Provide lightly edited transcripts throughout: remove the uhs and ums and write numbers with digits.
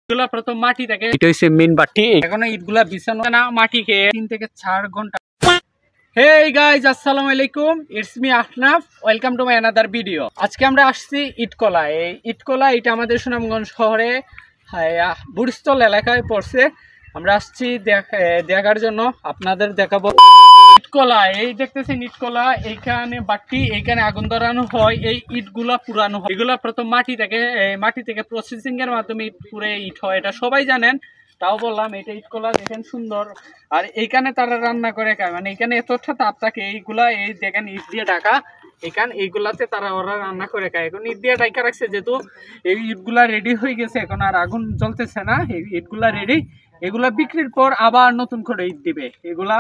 ইটগুলা প্রথম মাটি থেকে এটা হচ্ছে মেন বাটি। এখন ইটগুলা বিছানো না মাটি খেয়ে 3 থেকে 4 ঘন্টা। হেই গাইজ, আসসালামু আলাইকুম, it's me Ahnaf, welcome to my another video. আজকে আমরা আসছি ইটকলা। এই ইটকলা এটা আমাদের সুনামগঞ্জ শহরে বুড়িস্থল এলাকায় পড়ছে। আমরা আসছি দেখার জন্য, আপনাদের দেখাবো ইটকলা। এই দেখতেছেন ইটকলা, এইখানে বাটি, এইখানে আগুন ধরানো হয়, এই ইটগুলা পুরানো হয়। এগুলা প্রথম মাটি থেকে প্রসেসিং এর মাধ্যমে ইট পুরে ইট হয়, এটা সবাই জানেন, তাও বললাম। এটা ইটকলা দেখেন সুন্দর। আর এইখানে তারা রান্না করে খায়, মানে এখানে এতটা তাপ থাকে। এইগুলা এই দেখেন ইট দিয়ে ঢাকা, এইগুলাতে ওরা রান্না করে খায়। এখন ইট দিয়ে ঢাকা রাখছে, যেহেতু এই ইটগুলা রেডি হয়ে গেছে, এখন আর আগুন জ্বলতেছে না, এই ইটগুলা রেডি। এগুলা বিক্রির পর আবার নতুন করে ইট দিবে। এগুলা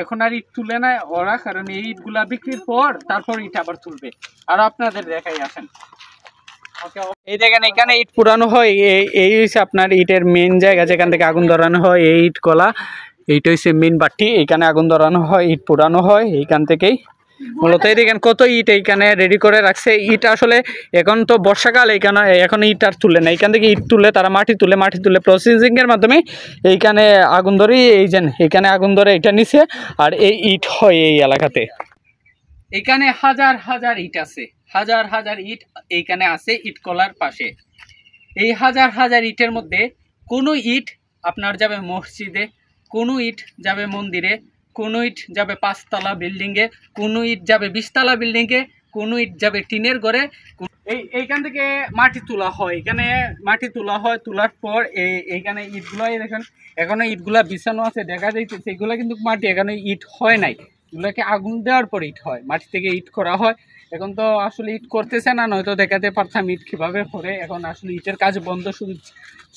এখন আর ইট তুলে না ওরা, কারণ এই ইটগুলা বিক্রির পর তারপর ইট আবার তুলবে। আর আপনাদের দেখাই আসেন। এই দেখেন এখানে ইট পুরানো হয়, এই হচ্ছে আপনার ইটের মেন জায়গা, যেখান থেকে আগুন ধরানো হয়। এই ইট কলা, এইটা হচ্ছে মেন বাটি, এইখানে আগুন ধরানো হয়, ইট পুরানো হয় এইখান থেকেই মূলত। এই দেখেন কত ইট এইখানে রেডি করে রাখছে। ইট আসলে এখন তো বর্ষাকাল, এইখানে এখন ইট আর তুলে না, এইখান থেকে ইট তুলে তারা মাটি তুলে প্রসেসিং এর মাধ্যমে এইখানে আগুন ধরে, এই যে এইখানে আগুন ধরে এটা নিচে, আর এই ইট হয় এই এলাকাতে। এইখানে হাজার হাজার ইট আছে, হাজার হাজার ইট এইখানে আছে ইটকলার পাশে। এই হাজার হাজার ইটের মধ্যে কোনো ইট আপনার যাবে মসজিদে, কোনো ইট যাবে মন্দিরে, কোনো ইট যাবে 5 তলা বিল্ডিংয়ে, কোনো ইট যাবে 20 তলা বিল্ডিংয়ে, কোনো ইট যাবে টিনের ঘরে। এইখান থেকে মাটি তোলা হয়, এখানে মাটি তোলা হয়, তোলার পর এইখানে ইটগুলো দেখেন এখনো ইটগুলা বিছানো আছে, দেখা যাইতেছে এগুলো কিন্তু মাটি, এখানে ইট হয় নাই। এগুলোকে আগুন দেওয়ার পর ইট হয়, মাটি থেকে ইট করা হয়। এখন তো আসলে ইট করতেছে না, নয়তো দেখাতে পারতাম ইট কীভাবে করে। এখন আসলে ইটের কাজ বন্ধ,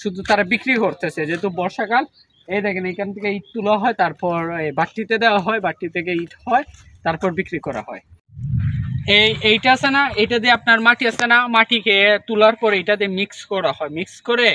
শুধু তারা বিক্রি করতেছে, যেহেতু বর্ষাকাল। এই দেখেন এখান থেকে ইট তোলা হয়, তারপর বাটিতে দেওয়া হয়, বাটি থেকে ইট হয়, তারপর বিক্রি করা হয়। এইটা আছে না, এইটা দিয়ে আপনার মাটি আছে না, মাটিকে তোলার পরে এটা দিয়ে মিক্স করা হয়। মিক্স করে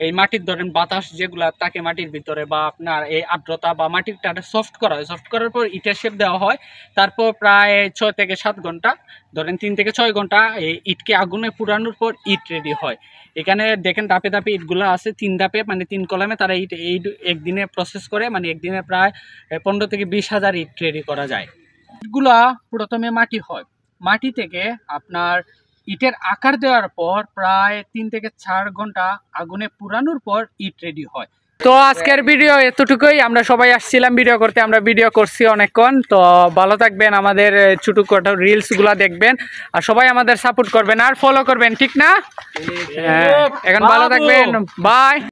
এই মাটির ধরেন বাতাস যেগুলা থাকে মাটির ভিতরে, বা আপনার এই আর্দ্রতা বা মাটিটা সফট করা হয়। সফট করার পর ইটের শেপ দেওয়া হয়। তারপর প্রায় 6 থেকে 7 ঘন্টা, ধরেন 3 থেকে 6 ঘন্টা এই ইটকে আগুনে পুরানোর পর ইট রেডি হয়। এখানে দেখেন ধাপে ধাপে ইটগুলো আছে, 3 ধাপে, মানে 3 কলামে তারা এই একদিনে প্রসেস করে, মানে একদিনে প্রায় 15 থেকে 20 হাজার ইট রেডি করা যায়। ইটগুলা প্রথমে মাটি হয়, মাটি থেকে আপনার ইটের আকার দেওয়ার পর প্রায় 3 থেকে 4 ঘন্টা আগুনে পুরানোর পর ইট রেডি হয়। তো আজকের ভিডিও এতটুকুই। আমরা সবাই আসছিলাম ভিডিও করতে, আমরা ভিডিও করছি অনেকক্ষণ। তো ভালো থাকবেন, আমাদের ছোটখাটো রিলসগুলো দেখবেন, আর সবাই আমাদের সাপোর্ট করবেন আর ফলো করবেন, ঠিক না? এখন ভালো থাকবেন, বাই।